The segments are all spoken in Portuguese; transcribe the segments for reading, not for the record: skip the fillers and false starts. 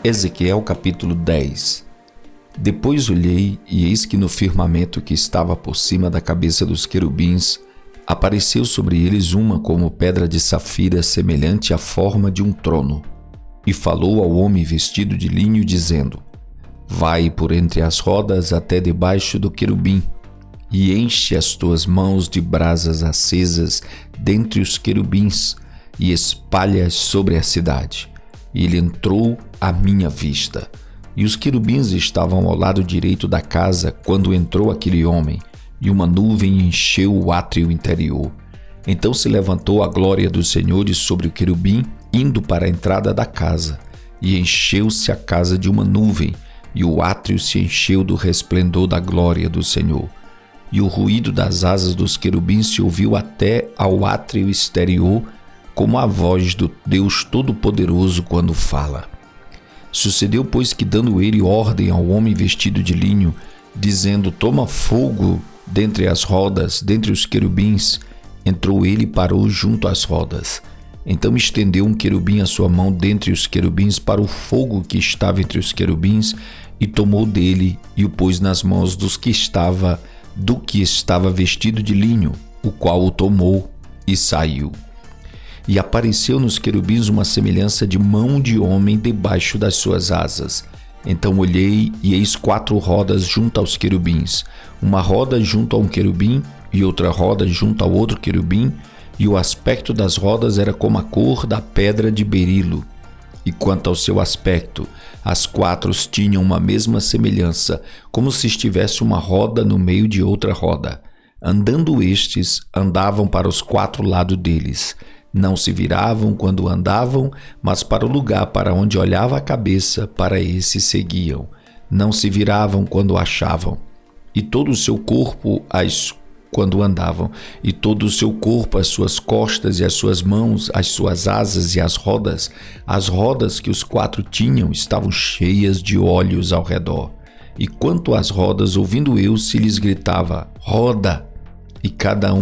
Ezequiel capítulo 10. Depois olhei, e eis que no firmamento que estava por cima da cabeça dos querubins, apareceu sobre eles uma como pedra de safira, semelhante à forma de um trono. E falou ao homem vestido de linho, dizendo: Vai por entre as rodas até debaixo do querubim, e enche as tuas mãos de brasas acesas dentre os querubins, e espalha-as sobre a cidade. E ele entrou à minha vista. E os querubins estavam ao lado direito da casa quando entrou aquele homem, e uma nuvem encheu o átrio interior. Então se levantou a glória do Senhor de sobre o querubim, indo para a entrada da casa, e encheu-se a casa de uma nuvem, e o átrio se encheu do resplendor da glória do Senhor. E o ruído das asas dos querubins se ouviu até ao átrio exterior, como a voz do Deus Todo-Poderoso quando fala. Sucedeu, pois, que dando ele ordem ao homem vestido de linho, dizendo: Toma fogo dentre as rodas, dentre os querubins, entrou ele e parou junto às rodas. Então estendeu um querubim a sua mão dentre os querubins para o fogo que estava entre os querubins, e tomou dele e o pôs nas mãos do que estava vestido de linho, o qual o tomou e saiu. E apareceu nos querubins uma semelhança de mão de homem debaixo das suas asas. Então olhei, e eis 4 rodas junto aos querubins, uma roda junto a um querubim, e outra roda junto ao outro querubim, e o aspecto das rodas era como a cor da pedra de berilo. E quanto ao seu aspecto, as 4 tinham uma mesma semelhança, como se estivesse uma roda no meio de outra roda. Andando estes, andavam para os 4 lados deles. Não se viravam quando andavam, mas para o lugar para onde olhava a cabeça, para esse seguiam. Não se viravam quando achavam. E todo o seu corpo quando andavam, e todo o seu corpo, as suas costas e as suas mãos, as suas asas e as rodas que os 4 tinham, estavam cheias de olhos ao redor. E quanto às rodas, ouvindo eu, se lhes gritava: Roda! E cada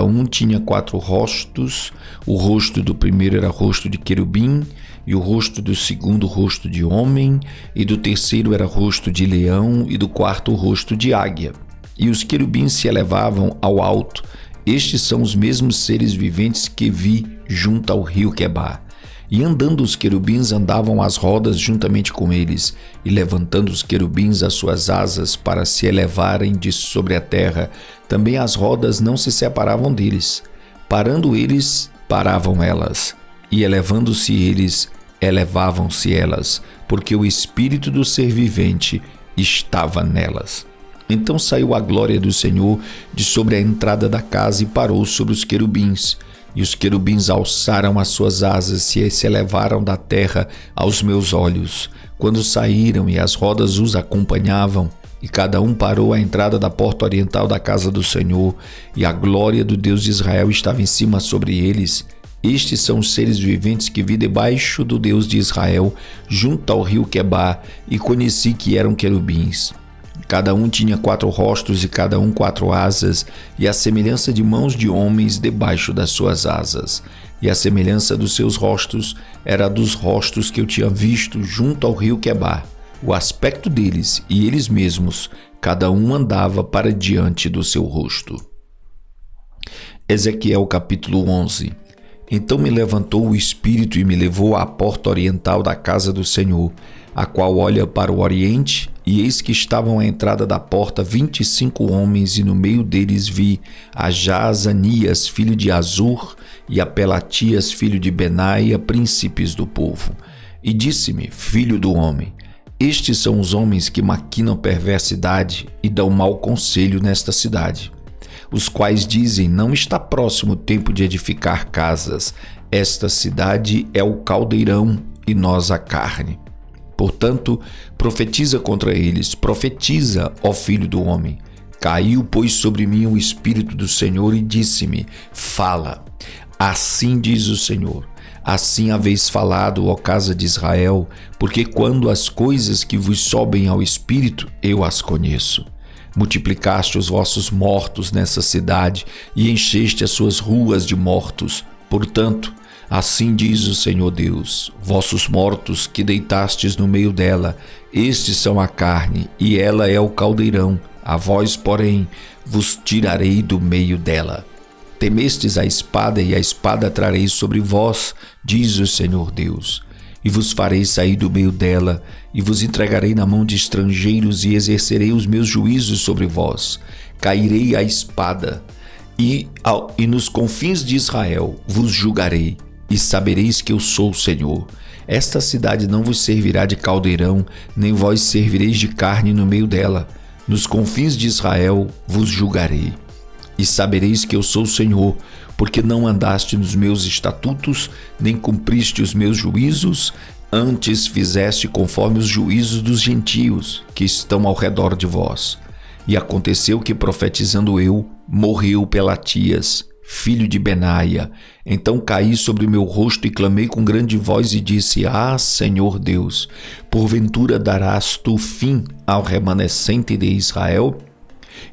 um tinha 4 rostos. O rosto do primeiro era rosto de querubim, e o rosto do segundo rosto de homem, e do terceiro era rosto de leão, e do quarto rosto de águia. E os querubins se elevavam ao alto. Estes são os mesmos seres viventes que vi junto ao rio Quebar. E andando os querubins, andavam as rodas juntamente com eles, e levantando os querubins as suas asas para se elevarem de sobre a terra, também as rodas não se separavam deles. Parando eles, paravam elas, e elevando-se eles, elevavam-se elas, porque o espírito do ser vivente estava nelas. Então saiu a glória do Senhor de sobre a entrada da casa e parou sobre os querubins. E os querubins alçaram as suas asas e se elevaram da terra aos meus olhos, quando saíram, e as rodas os acompanhavam, e cada um parou à entrada da porta oriental da casa do Senhor, e a glória do Deus de Israel estava em cima sobre eles. Estes são os seres viventes que vi debaixo do Deus de Israel, junto ao rio Quebar, e conheci que eram querubins. Cada um tinha 4 rostos e cada um 4 asas, e a semelhança de mãos de homens debaixo das suas asas. E a semelhança dos seus rostos era a dos rostos que eu tinha visto junto ao rio Quebar. O aspecto deles e eles mesmos, cada um andava para diante do seu rosto. Ezequiel capítulo 11. Então me levantou o Espírito e me levou à porta oriental da casa do Senhor, a qual olha para o oriente, e eis que estavam à entrada da porta 25 homens, e no meio deles vi a Jaazanias, filho de Azur, e a Pelatias, filho de Benaia, príncipes do povo. E disse-me: Filho do homem, estes são os homens que maquinam perversidade e dão mau conselho nesta cidade, os quais dizem: Não está próximo o tempo de edificar casas. Esta cidade é o caldeirão e nós a carne. Portanto, profetiza contra eles, profetiza, ó filho do homem. Caiu, pois, sobre mim o Espírito do Senhor e disse-me: Fala. Assim diz o Senhor: Assim haveis falado, ó casa de Israel, porque quando as coisas que vos sobem ao Espírito, eu as conheço. Multiplicaste os vossos mortos nessa cidade e encheste as suas ruas de mortos. Portanto, Assim diz o Senhor Deus: vossos mortos que deitastes no meio dela, estes são a carne, e ela é o caldeirão. A vós, porém, vos tirarei do meio dela. Temestes a espada, e a espada trarei sobre vós, diz o Senhor Deus. E vos farei sair do meio dela, e vos entregarei na mão de estrangeiros, e exercerei os meus juízos sobre vós. Cairei a espada, e nos confins de Israel vos julgarei, e sabereis que eu sou o Senhor. Esta cidade não vos servirá de caldeirão, nem vós servireis de carne no meio dela. Nos confins de Israel vos julgarei. E sabereis que eu sou o Senhor, porque não andaste nos meus estatutos, nem cumpriste os meus juízos, antes fizeste conforme os juízos dos gentios, que estão ao redor de vós. E aconteceu que, profetizando eu, morreu Pelatias, filho de Benaia. Então caí sobre o meu rosto e clamei com grande voz e disse: Ah, Senhor Deus, porventura darás tu fim ao remanescente de Israel?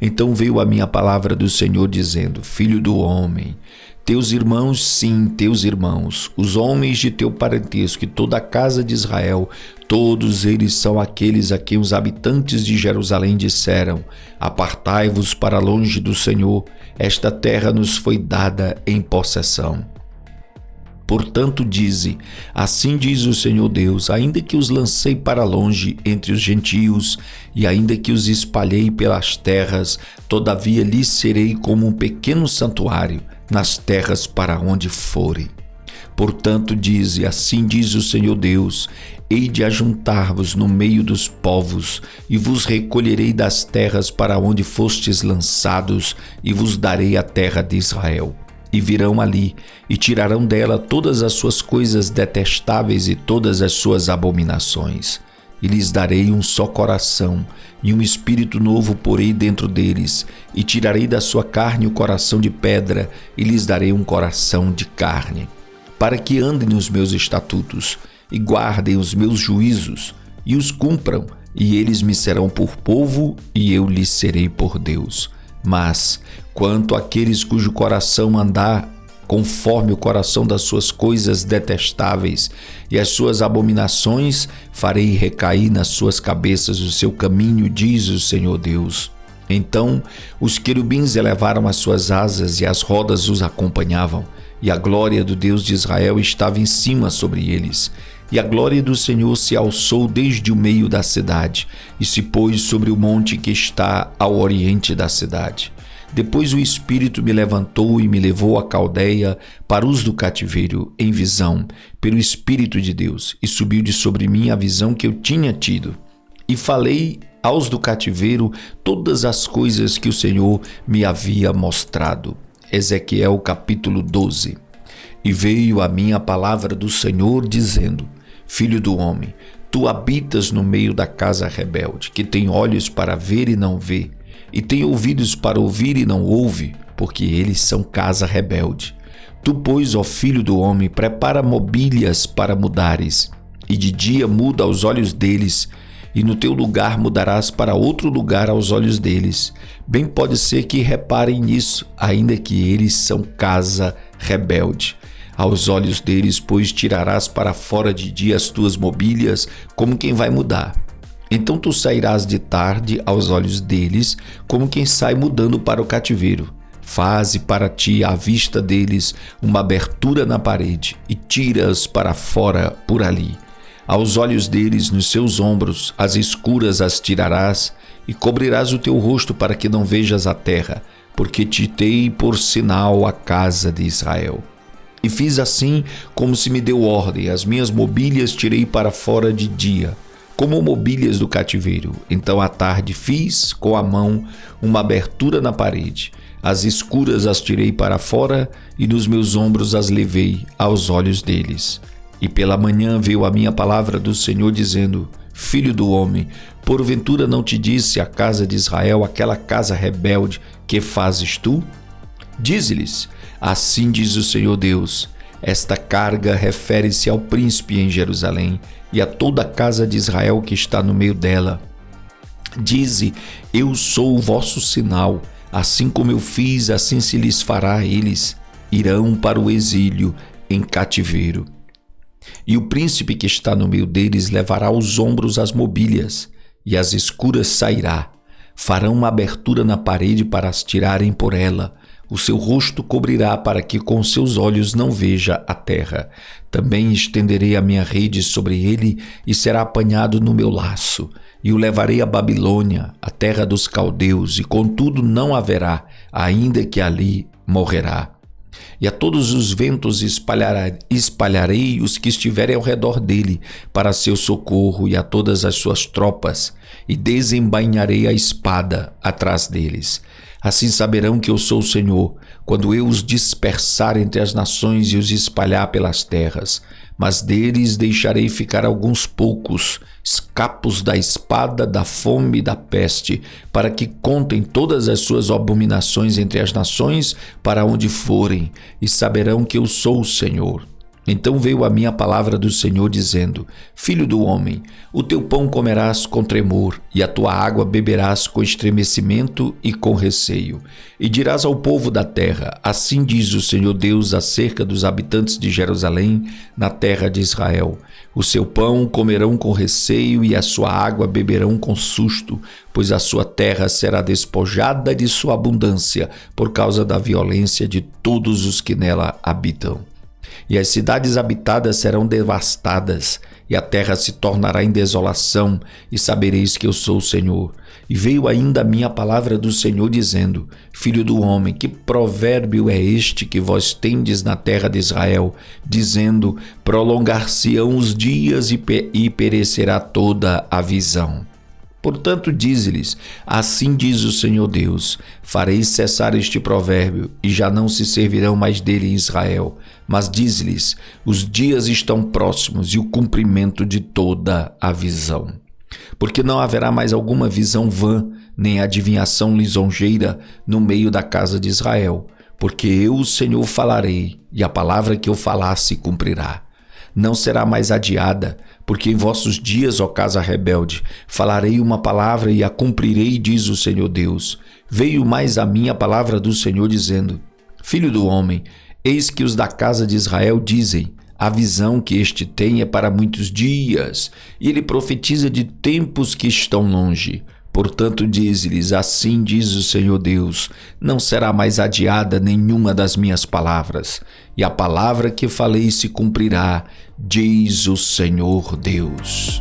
Então veio a minha palavra do Senhor dizendo: Filho do homem, teus irmãos, sim, teus irmãos, os homens de teu parentesco e toda a casa de Israel, todos eles são aqueles a quem os habitantes de Jerusalém disseram: Apartai-vos para longe do Senhor, esta terra nos foi dada em possessão. Portanto, dize: assim diz o Senhor Deus, ainda que os lancei para longe entre os gentios, e ainda que os espalhei pelas terras, todavia lhes serei como um pequeno santuário nas terras para onde forem. Portanto, dize: assim diz o Senhor Deus, hei de ajuntar-vos no meio dos povos, e vos recolherei das terras para onde fostes lançados, e vos darei a terra de Israel. E virão ali, e tirarão dela todas as suas coisas detestáveis e todas as suas abominações. E lhes darei um só coração, e um espírito novo porei dentro deles, e tirarei da sua carne o coração de pedra, e lhes darei um coração de carne, para que andem nos meus estatutos, e guardem os meus juízos, e os cumpram, e eles me serão por povo, e eu lhes serei por Deus. Mas, quanto àqueles cujo coração andar conforme o coração das suas coisas detestáveis e as suas abominações, farei recair nas suas cabeças o seu caminho, diz o Senhor Deus. Então os querubins elevaram as suas asas e as rodas os acompanhavam, e a glória do Deus de Israel estava em cima sobre eles. E a glória do Senhor se alçou desde o meio da cidade, e se pôs sobre o monte que está ao oriente da cidade. Depois o Espírito me levantou e me levou à Caldeia para os do cativeiro, em visão, pelo Espírito de Deus, e subiu de sobre mim a visão que eu tinha tido. E falei aos do cativeiro todas as coisas que o Senhor me havia mostrado. Ezequiel capítulo 12. E veio a mim a palavra do Senhor, dizendo: Filho do homem, tu habitas no meio da casa rebelde, que tem olhos para ver e não vê, e tem ouvidos para ouvir e não ouve, porque eles são casa rebelde. Tu, pois, ó filho do homem, prepara mobílias para mudares, e de dia muda aos olhos deles, e no teu lugar mudarás para outro lugar aos olhos deles. Bem pode ser que reparem nisso, ainda que eles são casa rebelde. Aos olhos deles, pois, tirarás para fora de dia as tuas mobílias, como quem vai mudar. Então tu sairás de tarde aos olhos deles, como quem sai mudando para o cativeiro. Faze para ti à vista deles uma abertura na parede, e tira-as para fora por ali. Aos olhos deles, nos seus ombros, as escuras as tirarás, e cobrirás o teu rosto para que não vejas a terra, porque te dei por sinal a casa de Israel. E fiz assim como se me deu ordem, as minhas mobílias tirei para fora de dia, como mobílias do cativeiro. Então à tarde fiz com a mão uma abertura na parede, as escuras as tirei para fora, e nos meus ombros as levei aos olhos deles. E pela manhã veio a minha palavra do Senhor, dizendo: Filho do homem, porventura não te disse a casa de Israel, aquela casa rebelde, que fazes tu? Dize-lhes: assim diz o Senhor Deus, esta carga refere-se ao príncipe em Jerusalém e a toda a casa de Israel que está no meio dela. Dize: eu sou o vosso sinal, assim como eu fiz, assim se lhes fará a eles. Irão para o exílio, em cativeiro. E o príncipe que está no meio deles levará aos ombros as mobílias, e as escuras sairá. Farão uma abertura na parede para as tirarem por ela. O seu rosto cobrirá para que com seus olhos não veja a terra. Também estenderei a minha rede sobre ele e será apanhado no meu laço. E o levarei a Babilônia, a terra dos caldeus, e contudo não haverá, ainda que ali morrerá. E a todos os ventos espalharei os que estiverem ao redor dele para seu socorro, e a todas as suas tropas, e desembainharei a espada atrás deles. Assim saberão que eu sou o Senhor, quando eu os dispersar entre as nações e os espalhar pelas terras. Mas deles deixarei ficar alguns poucos, escapos da espada, da fome e da peste, para que contem todas as suas abominações entre as nações para onde forem, e saberão que eu sou o Senhor. Então veio a mim a palavra do Senhor dizendo: Filho do homem, o teu pão comerás com tremor, e a tua água beberás com estremecimento e com receio. E dirás ao povo da terra: assim diz o Senhor Deus acerca dos habitantes de Jerusalém, na terra de Israel: o seu pão comerão com receio, e a sua água beberão com susto, pois a sua terra será despojada de sua abundância, por causa da violência de todos os que nela habitam. E as cidades habitadas serão devastadas, e a terra se tornará em desolação, e sabereis que eu sou o Senhor. E veio ainda a minha palavra do Senhor dizendo: Filho do homem, que provérbio é este que vós tendes na terra de Israel, dizendo: prolongar-se-ão os dias e perecerá toda a visão? Portanto, dize-lhes: assim diz o Senhor Deus, farei cessar este provérbio, e já não se servirão mais dele em Israel. Mas dize-lhes: os dias estão próximos e o cumprimento de toda a visão. Porque não haverá mais alguma visão vã, nem adivinhação lisonjeira no meio da casa de Israel. Porque eu, o Senhor, falarei, e a palavra que eu falar se cumprirá. Não será mais adiada, porque em vossos dias, ó casa rebelde, falarei uma palavra e a cumprirei, diz o Senhor Deus. Veio mais a mim a palavra do Senhor dizendo: Filho do homem, eis que os da casa de Israel dizem: a visão que este tem é para muitos dias, e ele profetiza de tempos que estão longe. Portanto, diz-lhes: assim diz o Senhor Deus, não será mais adiada nenhuma das minhas palavras, e a palavra que falei se cumprirá, diz o Senhor Deus.